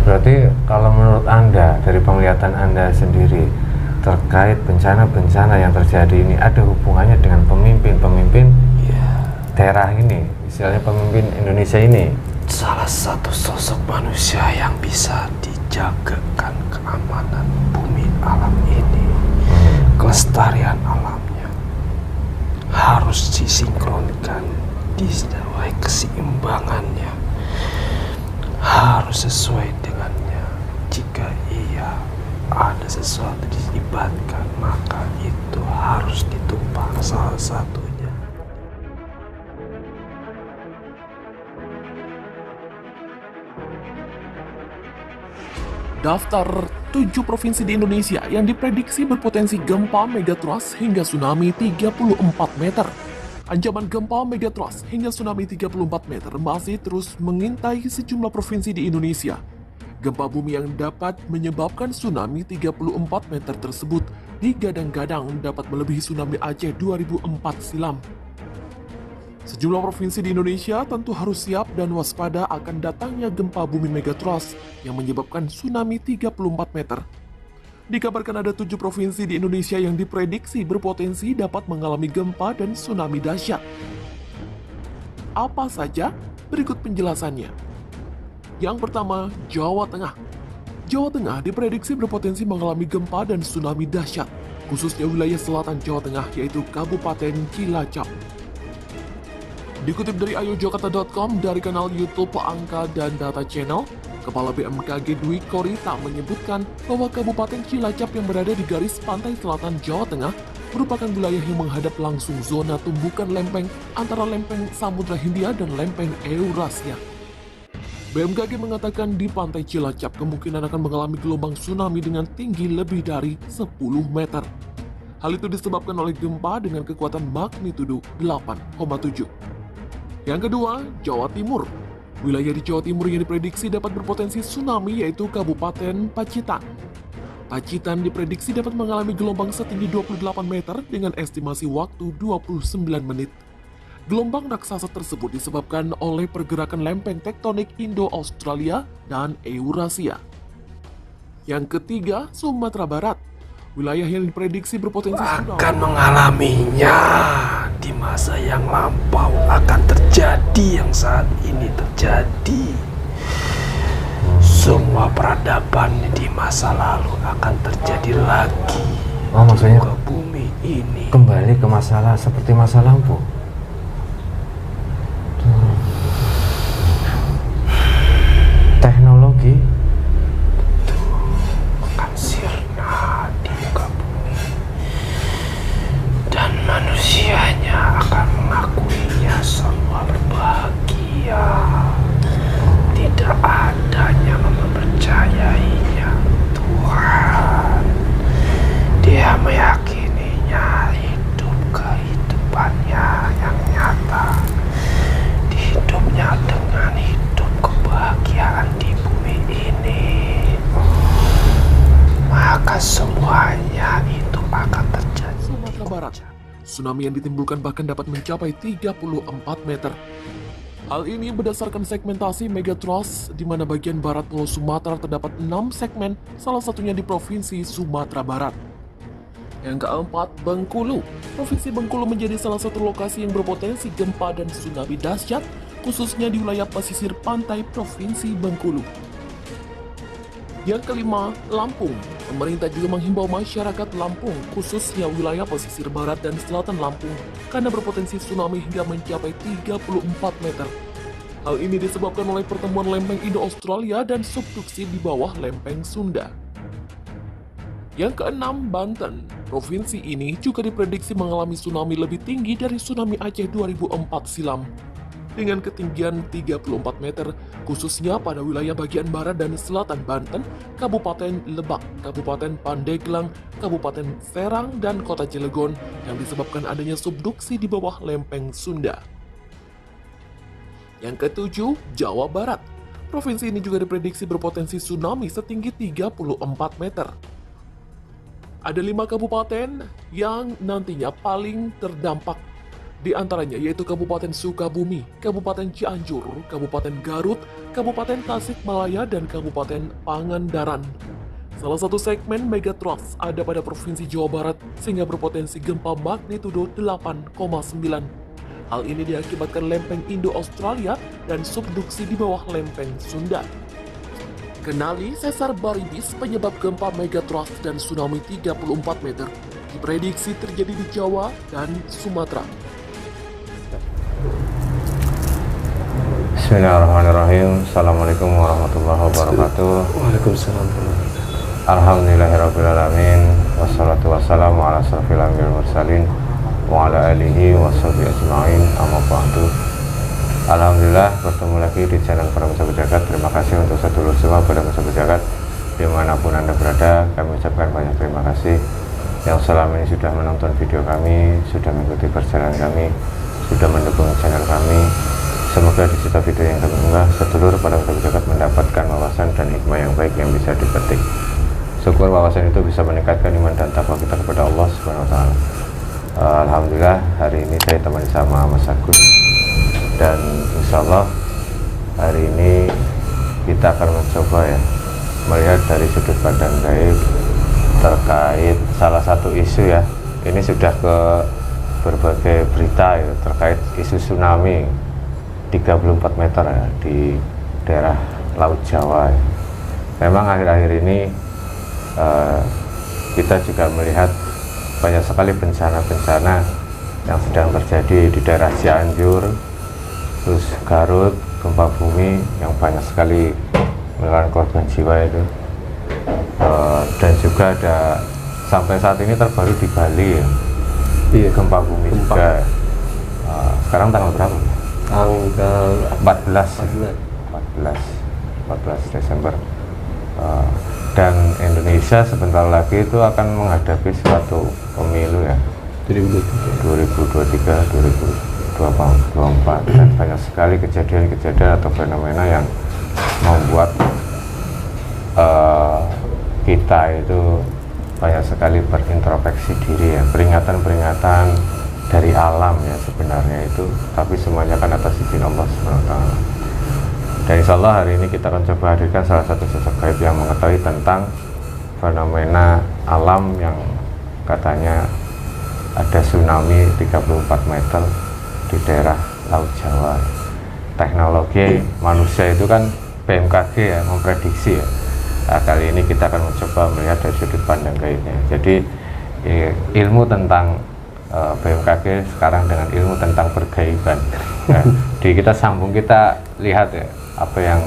Berarti kalau menurut Anda, dari penglihatan Anda sendiri terkait bencana-bencana yang terjadi ini, ada hubungannya dengan pemimpin-pemimpin daerah ini, istilahnya pemimpin Indonesia ini? Salah satu sosok manusia yang bisa dijagakan keamanan bumi alam ini, kelestarian alamnya harus disinkronkan, disesuai keseimbangannya, harus sesuai dengannya. Jika ia ada sesuatu dilibatkan, maka itu harus ditumpang salah satunya. Daftar 7 provinsi di Indonesia yang diprediksi berpotensi gempa megatrust hingga tsunami 34 meter. Ancaman gempa megatrust hingga tsunami 34 meter masih terus mengintai sejumlah provinsi di Indonesia. Gempa bumi yang dapat menyebabkan tsunami 34 meter tersebut digadang-gadang dapat melebihi tsunami Aceh 2004 silam. Sejumlah provinsi di Indonesia tentu harus siap dan waspada akan datangnya gempa bumi megatrust yang menyebabkan tsunami 34 meter. Dikabarkan ada 7 provinsi di Indonesia yang diprediksi berpotensi dapat mengalami gempa dan tsunami dahsyat. Apa saja? Berikut penjelasannya. Yang pertama, Jawa Tengah. Jawa Tengah diprediksi berpotensi mengalami gempa dan tsunami dahsyat, khususnya wilayah selatan Jawa Tengah yaitu Kabupaten Cilacap. Dikutip dari ayojakarta.com dari kanal YouTube Angka dan Data Channel, Kepala BMKG Dwi Korita menyebutkan bahwa Kabupaten Cilacap yang berada di garis pantai selatan Jawa Tengah merupakan wilayah yang menghadap langsung zona tumbukan lempeng antara lempeng Samudra Hindia dan lempeng Eurasia. BMKG mengatakan di pantai Cilacap kemungkinan akan mengalami gelombang tsunami dengan tinggi lebih dari 10 meter. Hal itu disebabkan oleh gempa dengan kekuatan magnitudo 8,7. Yang kedua, Jawa Timur. Wilayah di Jawa Timur yang diprediksi dapat berpotensi tsunami yaitu Kabupaten Pacitan. Pacitan diprediksi dapat mengalami gelombang setinggi 28 meter dengan estimasi waktu 29 menit. Gelombang raksasa tersebut disebabkan oleh pergerakan lempeng tektonik Indo-Australia dan Eurasia. Yang ketiga, Sumatera Barat. Wilayah yang diprediksi berpotensi akan mengalaminya di masa yang lampau, akan terjadi yang saat ini terjadi. Semua peradaban di masa lalu akan terjadi lagi. Oh, maksudnya ke bumi ini. Kembali ke masalah seperti masa lampau. Teknologi akan sirna di muka bumi dan manusianya akan mengakuinya semua berbahagia. Tidak adanya mempercayainya Tuhan. Dia meyakininya hidup kehidupannya yang nyata. Hidupnya dengan hidup kebahagiaan di bumi ini, maka semuanya itu akan terjadi. Sumatera Barat. Tsunami yang ditimbulkan bahkan dapat mencapai 34 meter. Hal ini berdasarkan segmentasi megatrust di mana bagian barat Pulau Sumatera terdapat 6 segmen, salah satunya di Provinsi Sumatera Barat. Yang keempat, Bengkulu. Provinsi Bengkulu menjadi salah satu lokasi yang berpotensi gempa dan tsunami dahsyat, khususnya di wilayah pesisir pantai Provinsi Bengkulu. Yang kelima, Lampung. Pemerintah juga menghimbau masyarakat Lampung, khususnya wilayah pesisir barat dan selatan Lampung, karena berpotensi tsunami hingga mencapai 34 meter. Hal ini disebabkan oleh pertemuan lempeng Indo-Australia dan subduksi di bawah lempeng Sunda. Yang keenam, Banten. Provinsi ini juga diprediksi mengalami tsunami lebih tinggi dari tsunami Aceh 2004 silam. Dengan ketinggian 34 meter, khususnya pada wilayah bagian barat dan selatan Banten, Kabupaten Lebak, Kabupaten Pandeglang, Kabupaten Serang, dan Kota Cilegon yang disebabkan adanya subduksi di bawah lempeng Sunda. Yang ketujuh, Jawa Barat. Provinsi ini juga diprediksi berpotensi tsunami setinggi 34 meter. Ada 5 kabupaten yang nantinya paling terdampak Di antaranya yaitu Kabupaten Sukabumi, Kabupaten Cianjur, Kabupaten Garut, Kabupaten Tasikmalaya, dan Kabupaten Pangandaran. Salah satu segmen megatrust ada pada Provinsi Jawa Barat sehingga berpotensi gempa magnitudo 8,9. Hal ini diakibatkan lempeng Indo-Australia dan subduksi di bawah lempeng Sunda. Kenali sesar baribis penyebab gempa megatrust dan tsunami 34 meter diprediksi terjadi di Jawa dan Sumatera. Bismillahirrahmanirrahim. Assalamualaikum warahmatullahi wabarakatuh. Waalaikumsalam. Alhamdulillahirrabbilalamin. Wassalatu wassalamu ala asrofil anbiya'i wal mursalin wa ala alihi wa sahbihi ajma'in, amma ba'du. Alhamdulillah bertemu lagi di channel Para Musafir Jagat. Terima kasih untuk sedulur semua pada Musafir Jagat dimanapun Anda berada. Kami ucapkan banyak terima kasih yang selama ini sudah menonton video kami, sudah mengikuti perjalanan kami, sudah mendukung channel kami. Semoga di setiap video yang kami unggah, sedulur Para Musafir Jagat mendapatkan wawasan dan hikmah yang baik yang bisa dipetik. Syukur wawasan itu bisa meningkatkan iman dan takwa kita kepada Allah Subhanahu wa Ta'ala. Alhamdulillah hari ini saya temani sama Mas Agus, dan insya Allah hari ini kita akan mencoba ya melihat dari sudut pandang gaib terkait salah satu isu ya. Ini sudah ke berbagai berita ya, terkait isu tsunami 34 meter ya, di daerah Laut Jawa ya. Memang akhir-akhir ini kita juga melihat banyak sekali bencana-bencana yang sedang terjadi di daerah Cianjur, terus Garut, gempa bumi yang banyak sekali menelan korban jiwa itu, dan juga ada sampai saat ini terbaru di Bali ya, Iya, gempa bumi juga. Sekarang tanggal berapa? tanggal 14 Desember. Dan Indonesia sebentar lagi itu akan menghadapi suatu pemilu ya, 2023 2024, dan banyak sekali kejadian-kejadian atau fenomena yang membuat kita itu banyak sekali berintrospeksi diri ya, peringatan-peringatan dari alam ya sebenarnya itu, tapi semuanya kan atas izin Allah SWT. Dan insya Allah hari ini kita akan coba hadirkan salah satu sosok gaib yang mengetahui tentang fenomena alam yang katanya ada tsunami 34 meter di daerah Laut Jawa. Teknologi manusia itu kan BMKG ya, memprediksi ya. Nah, kali ini kita akan mencoba melihat dari sudut pandang gaibnya. Jadi ilmu tentang BMKG sekarang dengan ilmu tentang pergaiban. Nah, di kita sambung, kita lihat ya apa yang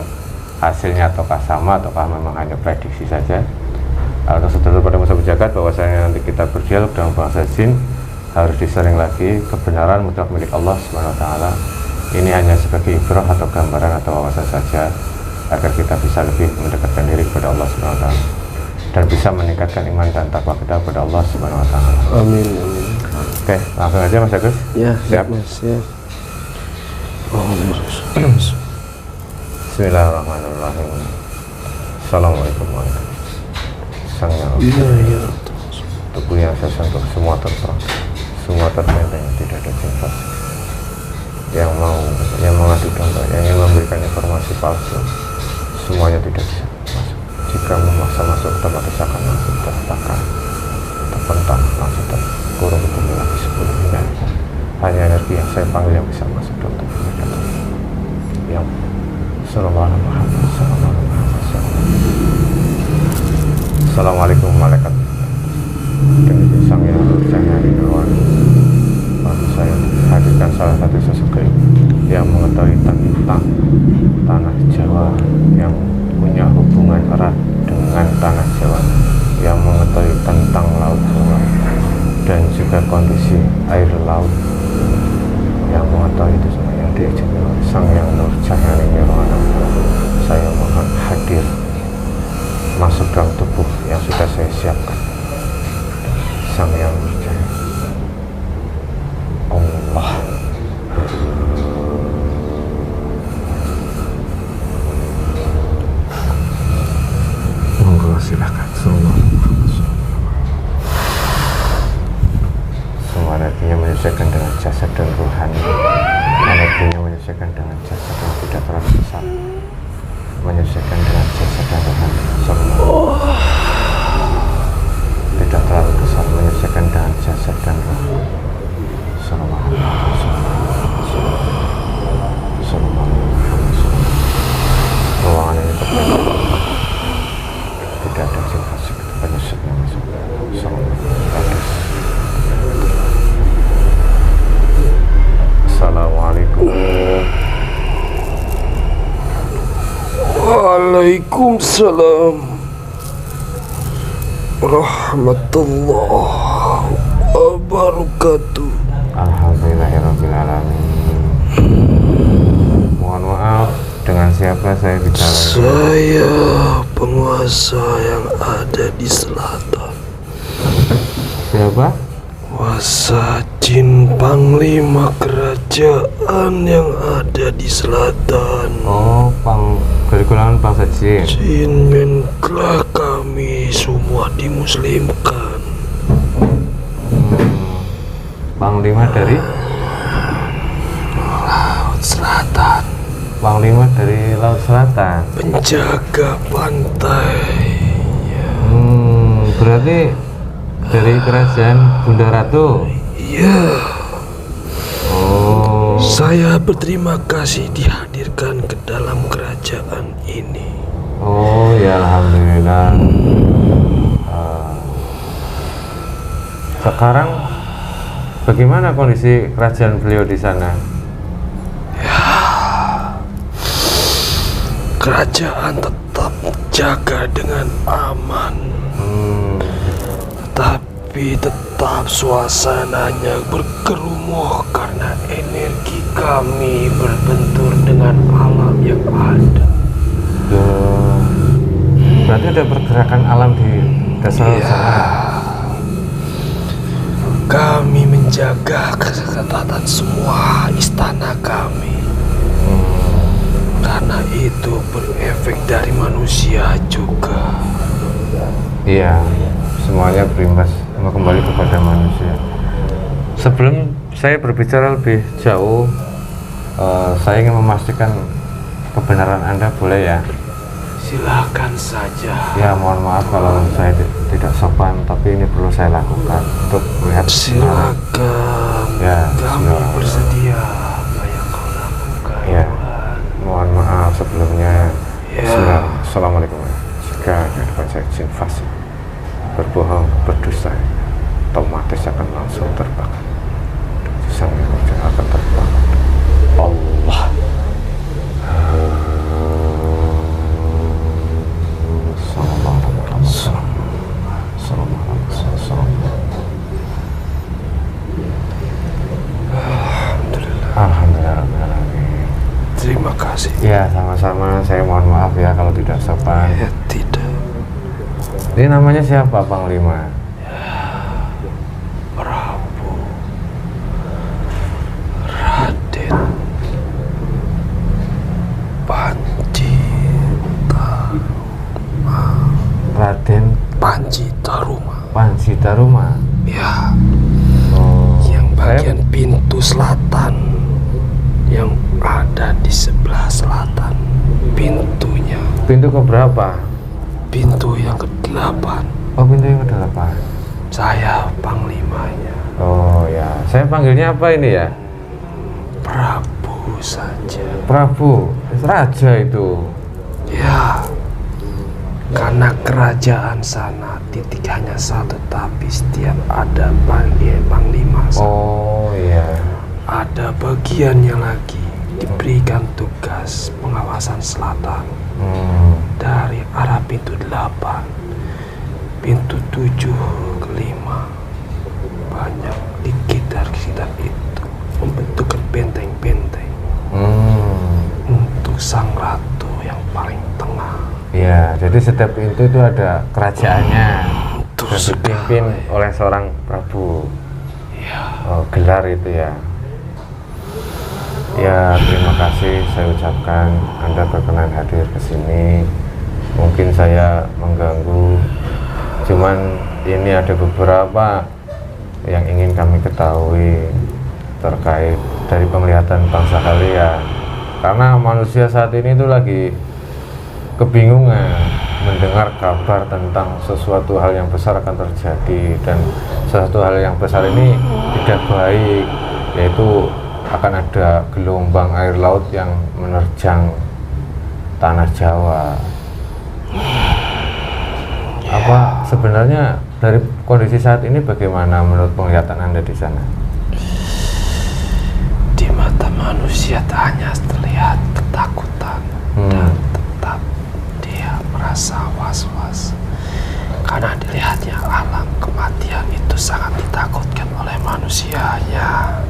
hasilnya, ataukah sama ataukah memang hanya prediksi saja. Untuk sedulur Pada Musafir Jagat, bahwasanya nanti kita berdialog dengan bangsa jin harus disering lagi, kebenaran mutlak milik Allah Subhanahu wa Ta'ala. Ini hanya sebagai ibrah atau gambaran atau wawasan saja, agar kita bisa lebih mendekatkan diri kepada Allah Subhanahu wa Ta'ala dan bisa meningkatkan iman dan takwa kita kepada Allah Subhanahu wa Ta'ala. Amin, amin. Oke, langsung aja Mas Agus. Ya, siap Mas, ya. Bismillahirrahmanirrahim. Assalamualaikum warahmatullahi wabarakatuh. Sang Yang Iya. Tubuh yang saya sentuh semua terperang, semua tertenteng, tidak ada jin fasik yang mengadu domba, yang ingin memberikan informasi palsu, semuanya tidak bisa masuk. Jika memaksa masuk, otomatis akan langsung tertakar, terpental, langsung terkurung ke bumi lagi 10 miliar. Hanya energi yang saya panggil yang bisa masuk dalam tubuh mereka. Yang Sallallahu alaihi wasallam. Assalamualaikum malaikat. Dengan sang yang percaya di luar, lalu saya hadirkan salah satu sosok gaib yang mengetahui tentang tanah Jawa, yang punya hubungan erat dengan tanah Jawa, yang mengetahui tentang Laut Jawa dan juga kondisi air laut, yang mengetahui itu semua, yang diajak oleh Sang Yang Nur Cahaya Nirwana. Saya mohon hadir masuk dalam tubuh yang sudah saya siapkan. Sang Yang Nur Cahaya Allah. Waalaikumsalam warahmatullahi wabarakatuh. Alhamdulillahirrahmanirrahim. Mohon maaf, dengan siapa saya bicara? Saya penguasa yang ada di selatan. Siapa? Kuasa jin panglima kerajaan yang ada di selatan. Oh, dari golongan bangsa jin. Jin yang telah kami semua dimuslimkan. Panglima dari Laut Selatan, Panglima dari Laut Selatan. penjaga pantai. Berarti dari kerajaan Bunda Ratu. Iya, Oh, saya berterima kasih dihadirkan ke dalam kerajaan ini. oh ya alhamdulillah. Sekarang bagaimana kondisi kerajaan beliau di sana? Kerajaan tetap jaga dengan aman, tapi tetap suasananya berkerumuh karena energi kami berbentur dengan alam yang ada. Berarti ada pergerakan alam di dasar sana. Kami menjaga kesehatan semua istana kami. Karena itu berefek dari manusia juga. Iya, semuanya berimbas kembali kepada manusia. Sebelum saya berbicara lebih jauh, saya ingin memastikan kebenaran Anda, boleh ya? Silakan saja. Ya, mohon maaf kalau saya tidak sopan, tapi ini perlu saya lakukan untuk melihat kebenaran. Silakan. Ya, Kami bismillah. bersedia apa yang kau lakukan. Ya, mohon maaf sebelumnya. Ya. Bismillah. Assalamualaikum. Jika saya jin fasik, berbohong, berdusta, otomatis akan langsung terbakar. Sang Raja akan terbakar. Allah. Alhamdulillah. Terima kasih. Ya, sama-sama. Saya mohon maaf ya kalau tidak sopan. Ya, tidak. Ini namanya siapa, Panglima? Prabu Raden Raden Panjitaruma. Panjitaruma. Ya, Oh, yang saya- bagian pintu selatan yang ada di sebelah selatan. Pintunya, pintu keberapa? pintu yang ke-8. Oh, pintu yang ke-8. Saya panglimanya. Oh ya, saya panggilnya apa ini ya? Prabu saja. Prabu, raja itu. Ya, karena kerajaan sana titik hanya satu, tapi setiap ada panglima sana. Oh iya. Ada bagiannya lagi diberikan tugas pengawasan selatan dari arah pintu 8, pintu 7 ke 5. Banyak di sekitar itu membentukkan benteng-benteng untuk sang ratu yang paling tengah. Ya, jadi setiap pintu itu ada kerajaannya Betul dan dipimpin sekali. oleh seorang prabu. Ya, Oh, gelar itu ya. Ya, terima kasih saya ucapkan Anda berkenan hadir ke sini. Mungkin saya mengganggu, cuman ini ada beberapa yang ingin kami ketahui terkait dari penglihatan bangsa kalian. Karena manusia saat ini itu lagi kebingungan mendengar kabar tentang sesuatu hal yang besar akan terjadi, dan sesuatu hal yang besar ini tidak baik, yaitu akan ada gelombang air laut yang menerjang tanah Jawa. Apa sebenarnya dari kondisi saat ini bagaimana menurut penglihatan Anda di sana? di mata manusia tak hanya terlihat ketakutan dan tetap dia merasa was-was karena dilihatnya alam kematian itu sangat ditakutkan oleh manusianya.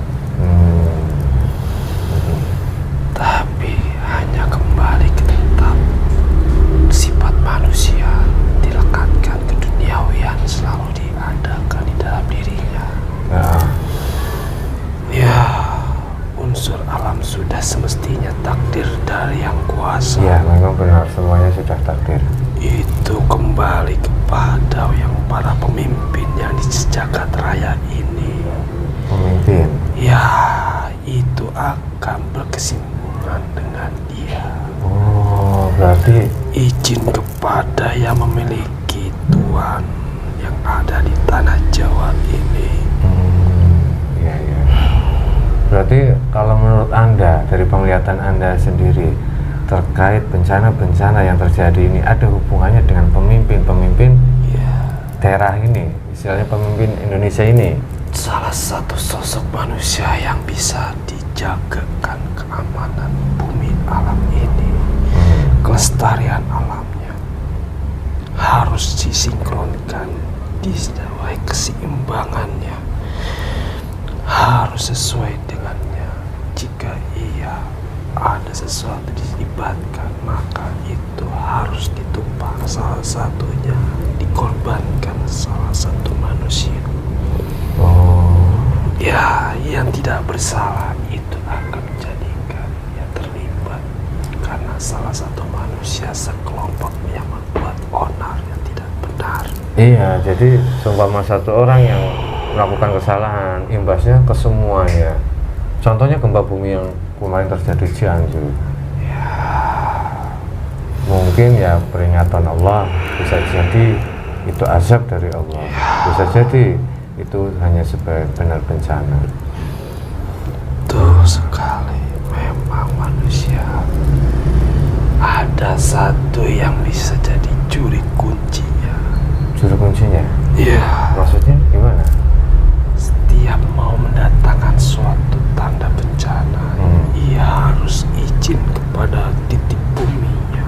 Tapi hanya kembali ke tetap sifat manusia dilekatkan ke duniawian selalu diadakan di dalam dirinya. Ya, unsur alam sudah semestinya takdir dari yang kuasa. Ya, memang benar, semuanya sudah takdir. Itu kembali kepada yang para pemimpin yang di jagat raya ini. Pemimpin? Ya, itu akan berkesinambungan dengan dia. Oh, berarti izin kepada yang memiliki tuan yang ada di tanah Jawa ini. Iya. Berarti kalau menurut Anda, dari penglihatan Anda sendiri, terkait bencana-bencana yang terjadi ini ada hubungannya dengan pemimpin-pemimpin daerah ini, istilahnya pemimpin Indonesia ini? Salah satu sosok manusia yang bisa dijagakan keamanan bumi alam ini, kelestarian alamnya harus disinkronkan, dijawai keseimbangannya, harus sesuai dengannya. Jika ia ada sesuatu dilibatkan, maka itu harus ditumpang, salah satunya dikorbankan salah satu manusia. Ya, yang tidak bersalah itu akan menjadikan ia terlibat karena salah satu manusia sekelompok yang membuat onar yang tidak benar. Iya, jadi seumpama satu orang yang melakukan kesalahan, imbasnya ke semuanya. Contohnya gempa bumi yang kemarin terjadi di Cianjur. Mungkin ya peringatan Allah, bisa jadi itu azab dari Allah, bisa jadi itu hanya sebagai benar bencana. Betul sekali, memang manusia ada satu yang bisa jadi juri kuncinya. Juru kuncinya? Iya. Maksudnya gimana? Setiap mau mendatangkan suatu tanda bencana, ia harus izin kepada titik buminya.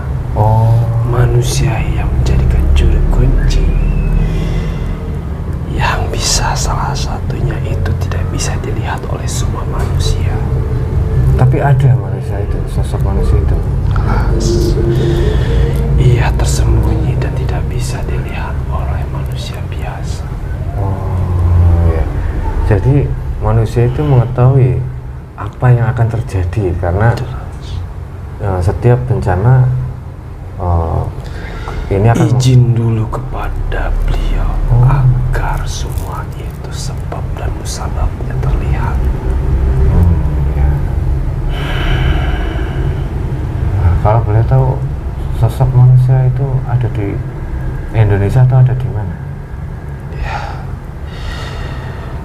Manusia yang menjadikan juru kunci, yang bisa salah satunya itu tidak bisa dilihat oleh semua manusia. Tapi ada manusia itu, sosok manusia itu. Ia tersembunyi dan tidak bisa dilihat oleh manusia biasa. Ya. Jadi manusia itu mengetahui apa yang akan terjadi karena setiap bencana ini akan izin dulu kepada beliau agar semua itu sebab dan musababnya terlihat. Ya. Nah, kalau boleh tahu sosok manusia itu ada di Indonesia atau ada di mana? Ya,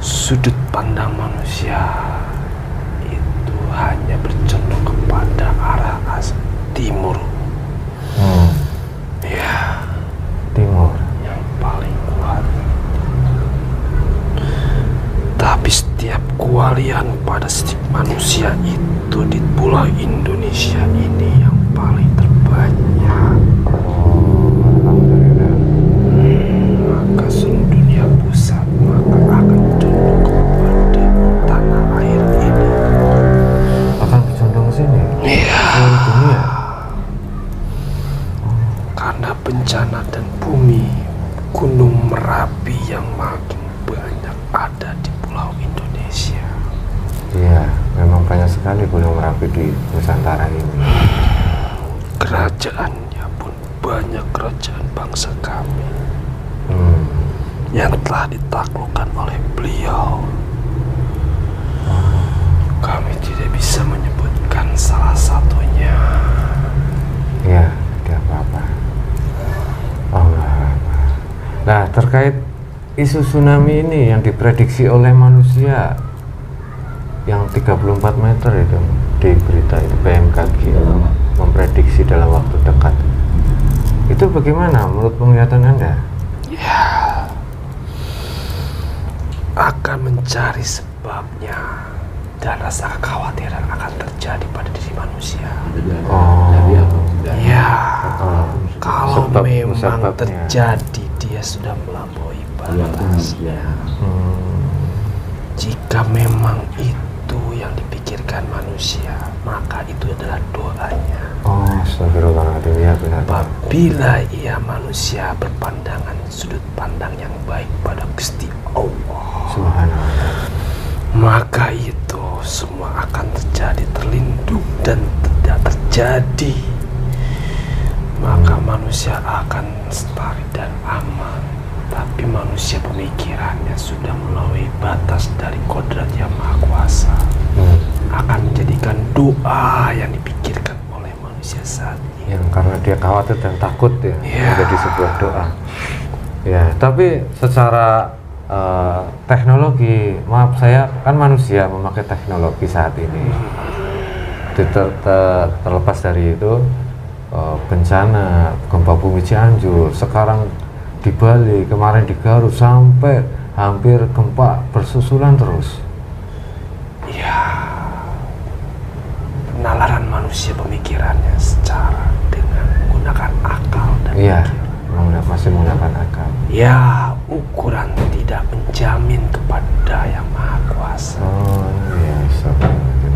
sudut pandang manusia itu hanya bercondong kepada arah timur. Ya, Timur yang paling kuat. Tapi setiap kewalian pada setiap manusia itu di pulau Indonesia ini yang paling terbanyak. Alhamdulillah. Maka seluruh dunia pusat maka akan condong kepada tanah air ini. Akan bercondong sini? Iya. Seluruh dunia? Karena bencana dan bumi, Gunung Merapi yang makin banyak ada di pulau Indonesia. Iya, memang banyak sekali Gunung Merapi di Nusantara ini. Kerajaannya pun banyak kerajaan bangsa kami yang telah ditaklukkan oleh beliau. Kami tidak bisa menyebutkan salah satunya. Iya, tidak apa-apa. Nah, terkait isu tsunami ini yang diprediksi oleh manusia yang 34 meter itu di berita itu BMKG memprediksi dalam waktu dekat. Itu bagaimana menurut penglihatan Anda? Ya, akan mencari sebabnya dan rasa kekhawatiran akan terjadi pada diri manusia. Oh, Ya, kalau memang musababnya. terjadi, dia sudah melampaui batasnya. Jika memang itu yang dipikirkan manusia, maka itu adalah doanya. Oh, astagfirullahaladzim, ya benar. Apabila ia manusia berpandangan sudut pandang yang baik pada Gusti Allah, Subhanallah. maka itu semua akan terjadi, terlindung dan tidak terjadi. Maka manusia akan lestari dan aman. Tapi manusia pemikirannya sudah melampaui batas dari kodrat yang maha kuasa, akan menjadikan doa yang dipikirkan oleh manusia saat ini, Yang karena dia khawatir dan takut ya, Ya. menjadi sebuah doa. Ya, tapi secara teknologi, maaf saya kan manusia memakai teknologi saat ini. Terlepas dari itu, bencana gempa bumi Cianjur, sekarang di Bali, kemarin di Garut, sampai hampir gempa bersusulan terus. penalaran manusia pemikirannya secara dengan menggunakan akal dan Iya, pikiran. masih menggunakan akal. Ya, ukuran tidak menjamin kepada yang maha kuasa. Oh iya,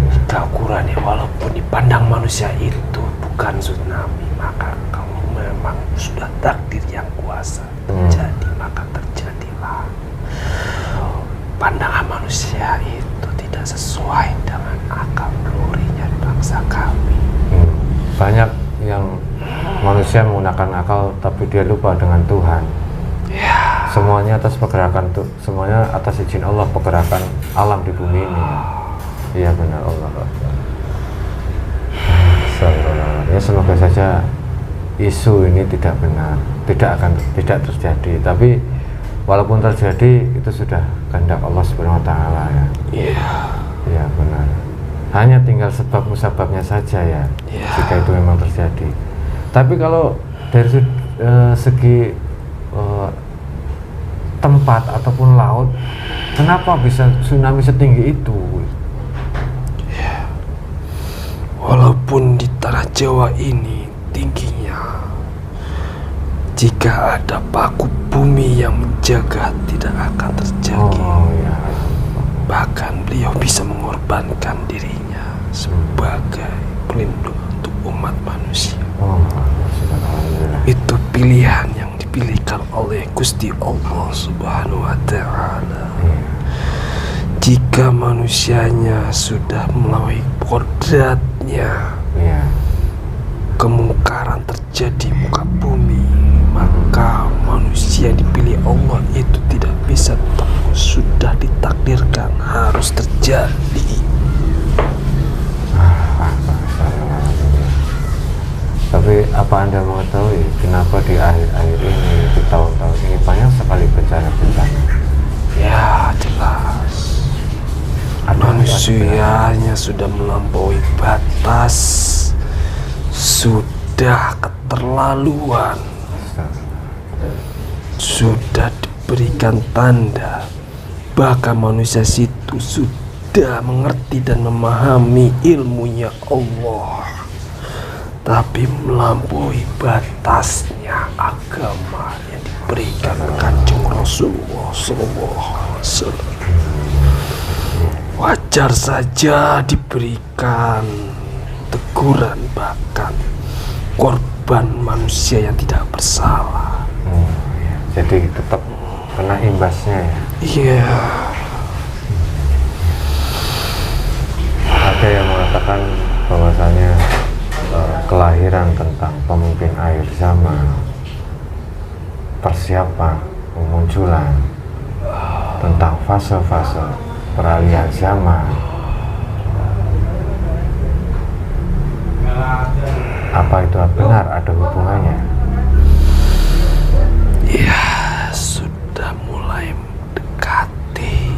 Jika ukurannya walaupun dipandang manusia itu bukan tsunami, maka kalau memang sudah takdir yang kuasa terjadi, maka terjadilah. Pandangan manusia itu tidak sesuai dengan akal nalurinya bangsa kami. Banyak yang manusia menggunakan akal tapi dia lupa dengan Tuhan. Semuanya atas pergerakan semuanya atas izin Allah, pergerakan alam di bumi ini. Iya benar, Allah. Ya semoga saja isu ini tidak benar, tidak terjadi. Tapi walaupun terjadi itu sudah kehendak Allah Subhanahu wa taala ya. Iya benar. Hanya tinggal sebab musababnya saja ya. Jika itu memang terjadi. Tapi kalau dari segi tempat ataupun laut, kenapa bisa tsunami setinggi itu? Walaupun di tanah Jawa ini tingginya, jika ada paku bumi yang menjaga tidak akan terjadi. Ya. Bahkan beliau bisa mengorbankan dirinya sebagai pelindung untuk umat manusia. Itu pilihan yang dipilihkan oleh Gusti Allah Subhanahu wa ta'ala. Jika manusianya sudah melampaui kodratnya, kemungkaran terjadi muka bumi, maka manusia yang dipilih Allah itu tidak bisa tembus, sudah ditakdirkan harus terjadi. Tapi apa Anda mengetahui kenapa di akhir-akhir ini, di tahun-tahun ini banyak sekali bencana-bencana? Ya jelas, manusianya sudah melampaui batas, sudah keterlaluan, sudah diberikan tanda, bahkan manusia situ sudah mengerti dan memahami ilmunya Allah, tapi melampaui batasnya agama yang diberikan Kanjeng Rasulullah SAW. Wajar saja diberikan teguran, bahkan korban manusia yang tidak bersalah. Jadi tetap kena imbasnya ya. Iya. Ada yang mengatakan bahwasanya kelahiran tentang pemimpin akhir zaman, persiapan pemunculan tentang fase-fase peralihan zaman, apa itu benar ada hubungannya? Ya, sudah mulai mendekati.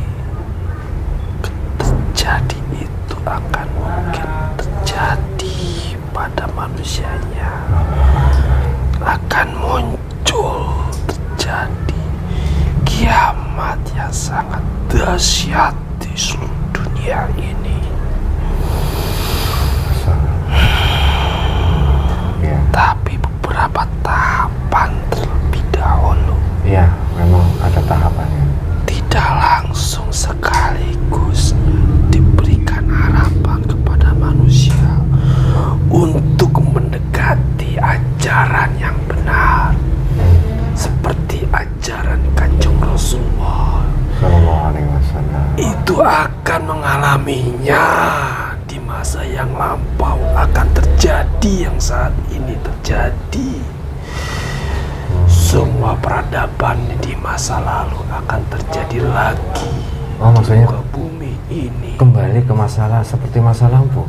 Terjadi itu akan mungkin terjadi pada manusianya. Akan muncul, terjadi kiamat yang sangat dahsyat di seluruh dunia ini. Tapi beberapa itu akan mengalaminya. Di masa yang lampau akan terjadi yang saat ini terjadi. Semua peradaban di masa lalu akan terjadi lagi. Oh, maksudnya di muka bumi ini. kembali ke masalah seperti masa lampau.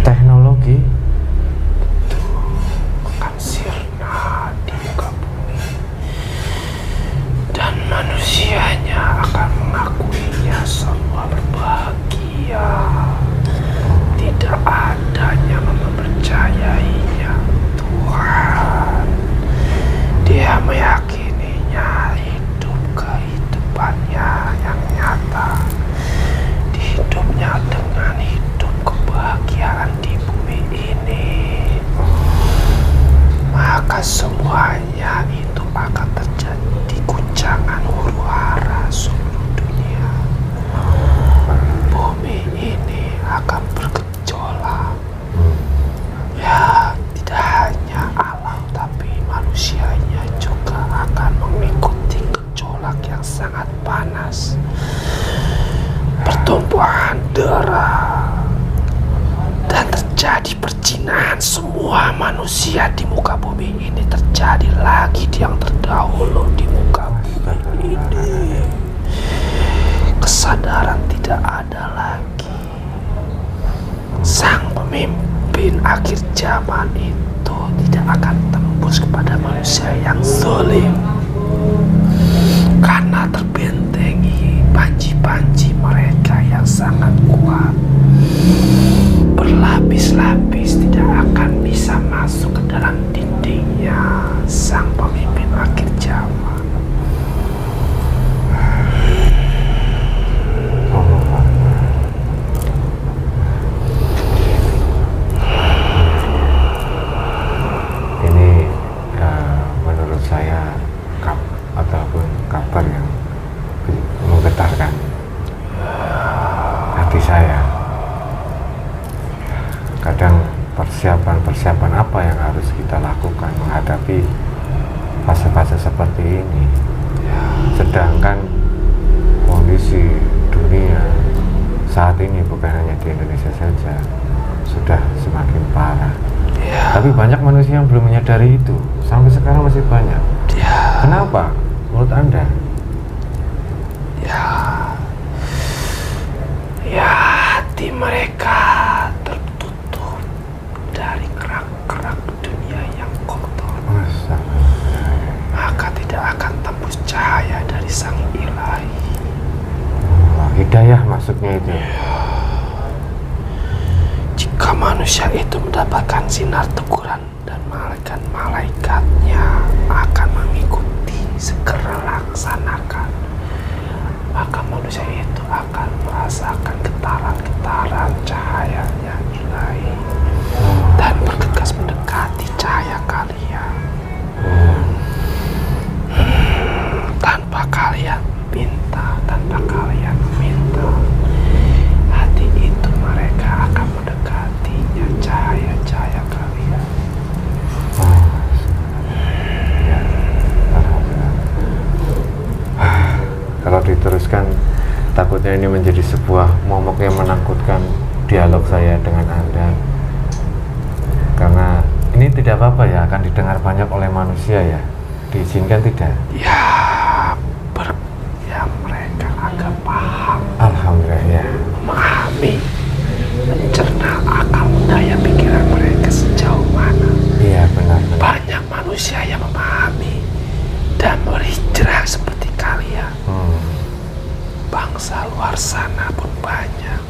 Teknologi Akan sirna di muka bumi, dan manusianya akan mengakuinya semua berbahagia. Tidak adanya mempercayainya Tuhan. Dia meyakininya hidup kehidupannya yang nyata. Hidupnya dengan hidup kebahagiaan di bumi ini. Maka semuanya itu akan terjadi guncangan huru hara seluruh dunia. Bumi ini akan bergejolak. Ya, tidak hanya alam tapi manusianya juga akan mengikuti gejolak yang sangat panas. Pertumpahan darah dan terjadi perjinahan semua manusia di muka bumi ini terjadi lagi yang terdahulu di muka bumi ini. Kesadaran tidak ada lagi. Sang pemimpin akhir zaman itu tidak akan tembus kepada manusia yang zalim karena terbentengi panji-panji mereka yang sangat kuat. Berlapis-lapis tidak akan bisa masuk ke dalam dindingnya sang pemimpin akhir zaman. ini menurut saya ataupun kabar yang menggetarkan hati saya. Kadang persiapan apa yang harus kita lakukan menghadapi fase-fase seperti ini, sedangkan kondisi dunia saat ini bukan hanya di Indonesia saja sudah semakin parah. Tapi banyak manusia yang belum menyadari itu. Sampai sekarang masih banyak. Kenapa menurut Anda? Ya, hati mereka tertutup dari kerak-kerak dunia yang kotor. Maka tidak akan tembus cahaya dari Sang Ilahi. Hidayah maksudnya itu. Jika manusia itu mendapatkan sinar teguran dan malaikat-malaikatnya akan mengikuti, segera laksanakan, maka manusia itu akan merasakan getaran-getaran cahayanya Ilahi dan bergegas mendekati cahaya kalian. Tanpa kalian minta, tanpa kalian meminta, hati itu mereka akan mendekatinya cahaya-cahaya kalian. Kalau diteruskan, takutnya ini menjadi sebuah momok yang menakutkan dialog saya dengan Anda. Karena ini tidak apa-apa ya, akan didengar banyak oleh manusia ya. Diizinkan tidak? Ya mereka agak paham, Alhamdulillah ya. memahami, mencerna akal daya pikiran mereka sejauh mana. Iya benar. Banyak manusia yang memahami dan berhijrah seperti kalian. Bangsa luar sana pun banyak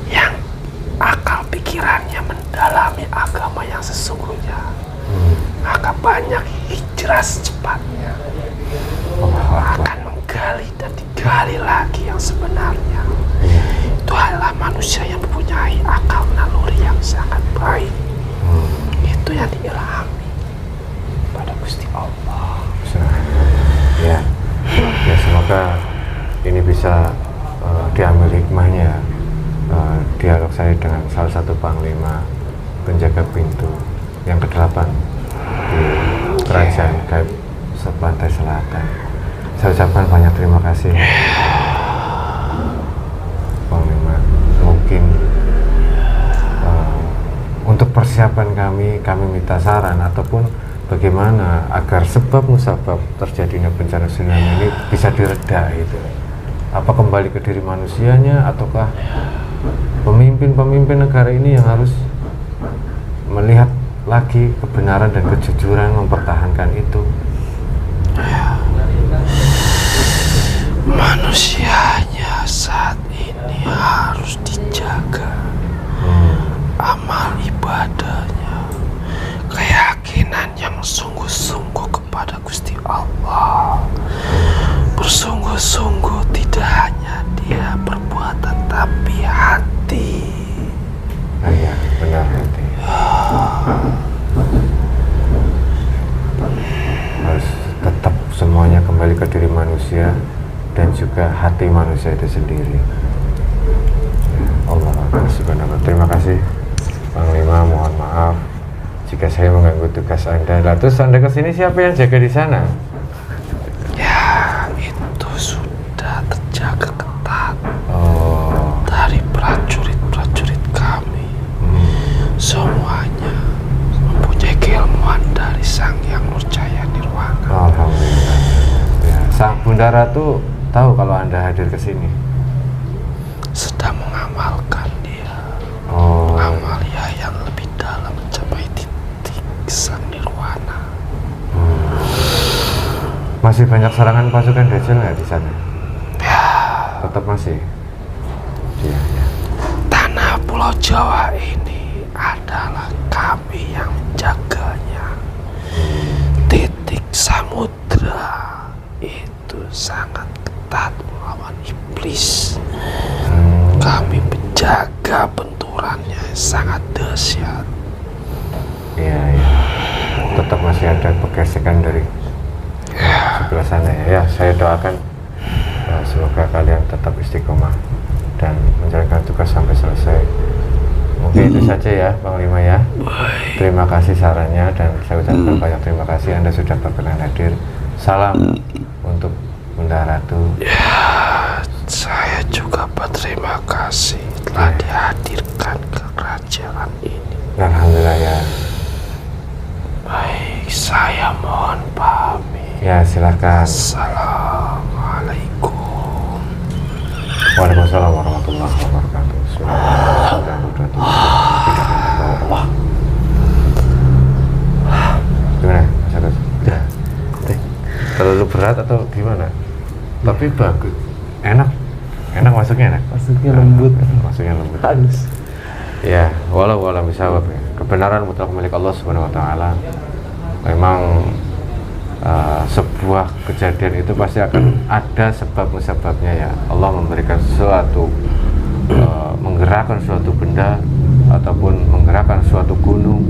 yang akal pikirannya mendalami agama yang sesungguhnya. Maka banyak hijrah secepatnya, akan menggali dan digali lagi yang sebenarnya. Itu adalah manusia yang mempunyai akal naluri yang sangat baik. Itu yang diilhami pada Gusti Allah. Ya, semoga ini bisa diambil hikmahnya. Dialog saya dengan salah satu panglima penjaga pintu yang ke-8 di Kerajaan Gaib sepantai selatan. Saya ucapkan banyak terima kasih Panglima. Mungkin untuk persiapan kami minta saran ataupun bagaimana agar sebab musabab terjadinya bencana tsunami ini bisa direda itu. Apa kembali ke diri manusianya ataukah pemimpin negara ini yang harus melihat lagi kebenaran dan kejujuran mempertahankan itu. Manusianya saat ini harus dijaga, amal ibadahnya, keyakinan yang sungguh-sungguh kepada Gusti Allah, bersungguh-sungguh tidak hanya dia perbuatan tapi hati. Iya, benar hati. Harus tetap semuanya kembali ke diri manusia dan juga hati manusia itu sendiri. Allah Subhanahu. Terima kasih Panglima, mohon maaf jika saya mengganggu tugas Anda. Lah terus Anda kesini siapa yang jaga di sana? Ya, itu sudah terjaga ketat dari prajurit-prajurit kami. Semuanya mempunyai keilmuan dari Sang Yang Nurjaya Nirwana. Alhamdulillah. Ya, Sang Bunda Ratu tahu kalau Anda hadir ke sini. Sedang mengamalkan dia. Amalia yang lebih dalam mencapai titik Sang Nirwana. Masih banyak serangan pasukan Dajjal nggak di sana? Ya, Tetap masih. Iya, ya. tanah Pulau Jawa ini adalah kami yang menjaganya. Titik samudra itu sangat ketat melawan iblis. Kami menjaga benturannya sangat dahsyat. Iya, ya. Tetap masih ada pergesekan dari sebelah sana ya. Ya, saya doakan semoga kalian tetap istiqomah dan menjalankan tugas sampai selesai. Mungkin itu saja ya Panglima ya. Terima kasih sarannya dan saya ucapkan banyak terima kasih Anda sudah berkenan hadir. Salam untuk Bunda Ratu. Ya, saya juga berterima kasih telah dihadirkan ke kerajaan ini. Alhamdulillah ya. Baik, saya mohon pamit. Ya, silakan. Assalamualaikum. Waalaikumsalam warahmatullahi wabarakatuh. Bismillahirrahmanirrahim. Gimana, Mas Agus? Ya. Terlalu berat atau gimana? Tapi bagus, enak masuknya enak. Masuknya lembut. Masuknya lembut. Halus. Ya, walau bisawab ya. Kebenaran mutlak milik Allah Subhanahu wa taala. Memang sebuah kejadian itu pasti akan ada sebab musababnya ya. Allah memberikan sesuatu, menggerakkan suatu benda ataupun menggerakkan suatu gunung,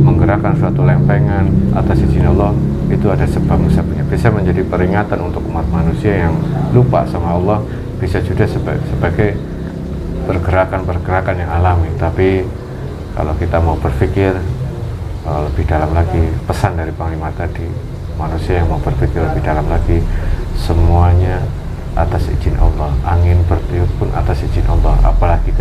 menggerakkan suatu lempengan atas izin Allah, itu ada sebab musababnya. Bisa menjadi peringatan untuk umat manusia yang lupa sama Allah, bisa juga sebagai pergerakan-pergerakan yang alami. Tapi kalau kita mau berpikir lebih dalam lagi, pesan dari Panglima tadi, manusia yang mau berpikir lebih dalam lagi, semuanya atas izin Allah. Angin bertiup pun atas izin Allah, apalagi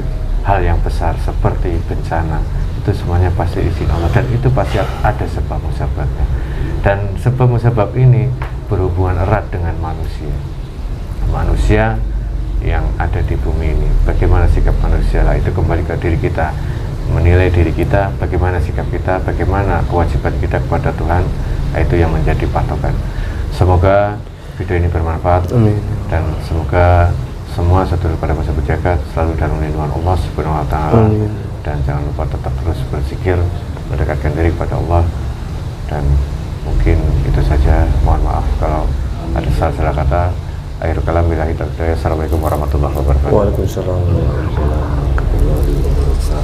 hal yang besar seperti bencana, itu semuanya pasti izin Allah, dan itu pasti ada sebab musababnya. Dan sebab musabab ini berhubungan erat dengan manusia yang ada di bumi ini. Bagaimana sikap manusia, lah itu kembali ke diri kita, menilai diri kita, bagaimana sikap kita, bagaimana kewajiban kita kepada Tuhan. Nah, itu yang menjadi patokan. Semoga video ini bermanfaat. Amin. Dan semoga semua sedulur pada masa berjagat selalu dalam lindungan Allah Subhanahu wa taala. Dan jangan lupa tetap terus berzikir, mendekatkan diri kepada Allah. Dan mungkin itu saja. Mohon maaf kalau ada salah kata. Akhirul kalam billahi taufiq. Assalamualaikum warahmatullahi wabarakatuh. Waalaikumsalam warahmatullahi wabarakatuh.